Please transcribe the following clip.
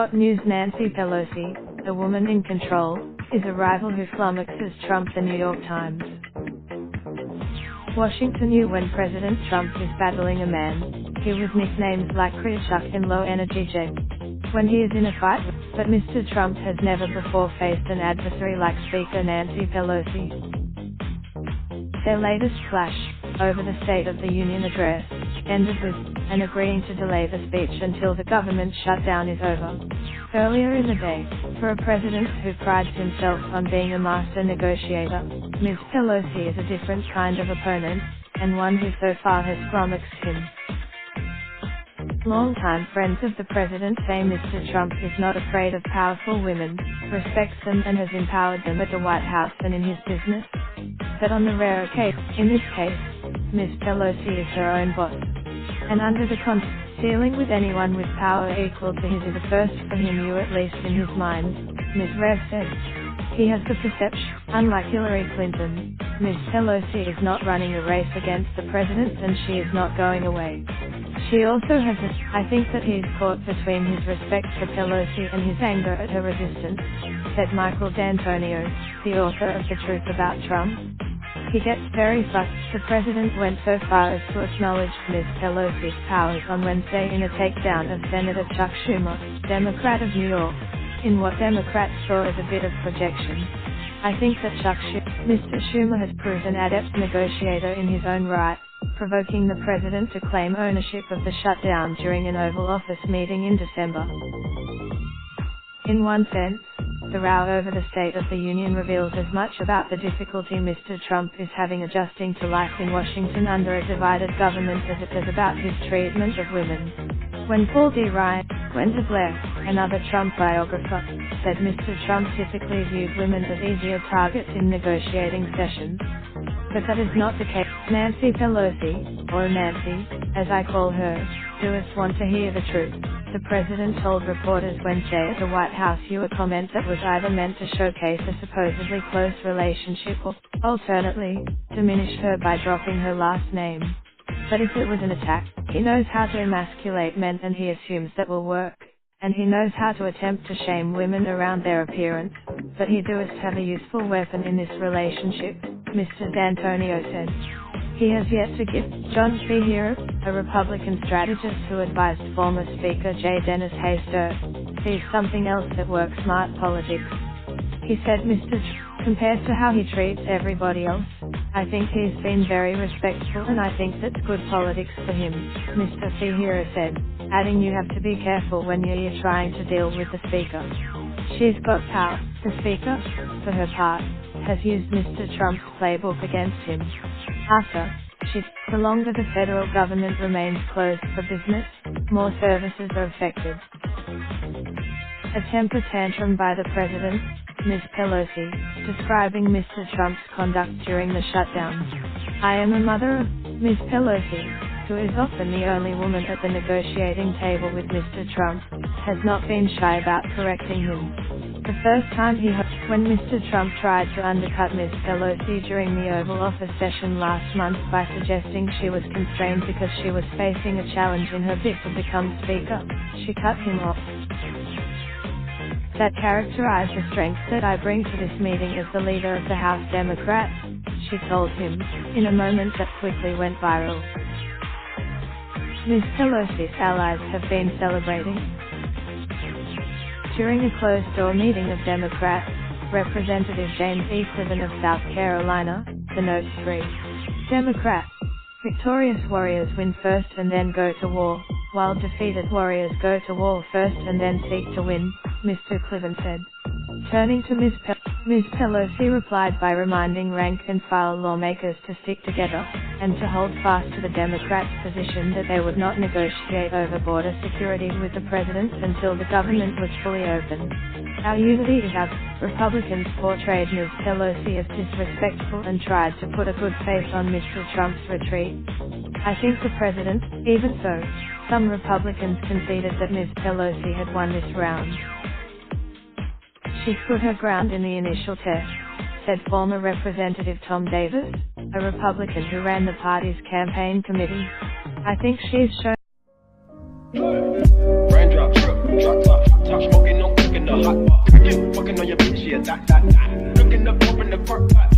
What news? Nancy Pelosi, a woman in control, is a rival who flummoxes Trump. The New York Times. Washington knew when President Trump is battling a man, he was nicknamed like Chuck in Low Energy Jet, when he is in a fight, but Mr. Trump has never before faced an adversary like Speaker Nancy Pelosi. Their latest clash, over the State of the Union address, ended with an agreeing to delay the speech until the government shutdown is over. Earlier in the day, for a president who prides himself on being a master negotiator, Ms. Pelosi is a different kind of opponent, and one who so far has flummoxed him. Longtime friends of the president say Mr. Trump is not afraid of powerful women, respects them and has empowered them at the White House and in his business. But on the rare occasion, in this case, Ms. Pelosi is her own boss. And under the dealing with anyone with power equal to his is a first for him, at least in his mind, Ms. Rev said. He has the perception, unlike Hillary Clinton, Ms. Pelosi is not running a race against the president and she is not going away. She also has I think that he is caught between his respect for Pelosi and his anger at her resistance, said Michael D'Antonio, the author of The Truth About Trump. He gets very fussed. The president went so far as to acknowledge Ms. Pelosi's powers on Wednesday in a takedown of Senator Chuck Schumer, Democrat of New York, in what Democrats saw as a bit of projection. I think that Mr. Schumer has proved an adept negotiator in his own right, provoking the president to claim ownership of the shutdown during an Oval Office meeting in December. In one sense, the row over the State of the Union reveals as much about the difficulty Mr. Trump is having adjusting to life in Washington under a divided government as it does about his treatment of women. When Paul D. Ryan, Gwenda Blair, another Trump biographer, said Mr. Trump typically viewed women as easier targets in negotiating sessions. But that is not the case. Nancy Pelosi, or Nancy, as I call her, does want to hear the truth. The president told reporters Wednesday at the White House a comment that was either meant to showcase a supposedly close relationship or, alternately, diminish her by dropping her last name. But if it was an attack, he knows how to emasculate men and he assumes that will work. And he knows how to attempt to shame women around their appearance, but he does have a useful weapon in this relationship, Mr. D'Antonio said. He has yet to give. John C. Hero, a Republican strategist who advised former Speaker J. Dennis Hastert, sees something else at work: smart politics. He said Mr. Compared to how he treats everybody else, I think he's been very respectful and I think that's good politics for him, Mr. C. Hero said, adding you have to be careful when you're trying to deal with the Speaker. She's got power. The Speaker, for her part, has used Mr. Trump's playbook against him. The longer the federal government remains closed for business, more services are affected. A temper tantrum by the president, Ms. Pelosi, describing Mr. Trump's conduct during the shutdown. I am a mother of Ms. Pelosi, who is often the only woman at the negotiating table with Mr. Trump, has not been shy about correcting him. The first time when Mr. Trump tried to undercut Ms. Pelosi during the Oval Office session last month by suggesting she was constrained because she was facing a challenge in her bid to become Speaker, she cut him off. That characterized the strength that I bring to this meeting as the leader of the House Democrats, she told him, in a moment that quickly went viral. Ms. Pelosi's allies have been celebrating. During a closed-door meeting of Democrats, Representative James E. Clyburn of South Carolina, the notes read, Democrats, victorious warriors win first and then go to war, while defeated warriors go to war first and then seek to win, Mr. Clyburn said. Turning to Ms. Pelosi replied by reminding rank-and-file lawmakers to stick together, and to hold fast to the Democrats' position that they would not negotiate over border security with the president until the government was fully open. Our unity is our. Republicans portrayed Ms. Pelosi as disrespectful and tried to put a good face on Mr. Trump's retreat. I think the president, even so, some Republicans conceded that Ms. Pelosi had won this round. She stood her ground in the initial test, said former Representative Tom Davis, a Republican who ran the party's campaign committee. I think she's shown. Raindrop, drip, drop top. start smoking, no cooking the hot pot. Fucking on your bitch, yeah, that. Looking up, open the park pot.